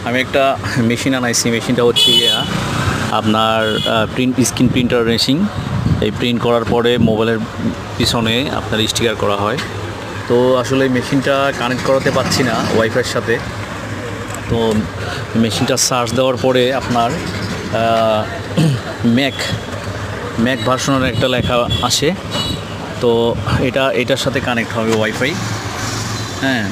আমি একটা মেশিন আনাইছি। মেশিনটা হচ্ছে আপনার স্ক্রিন প্রিন্টার মেশিন। এই প্রিন্ট করার পরে মোবাইলের পিছনে আপনার স্টিকার করা হয়। তো আসলে মেশিনটা কানেক্ট করাতে পারছি না ওয়াইফাইয়ের সাথে। তো মেশিনটা চার্জ দেওয়ার পরে আপনার ম্যাক ভার্সনের একটা লেখা আসে। তো এটার সাথে কানেক্ট হবে ওয়াইফাই। হ্যাঁ,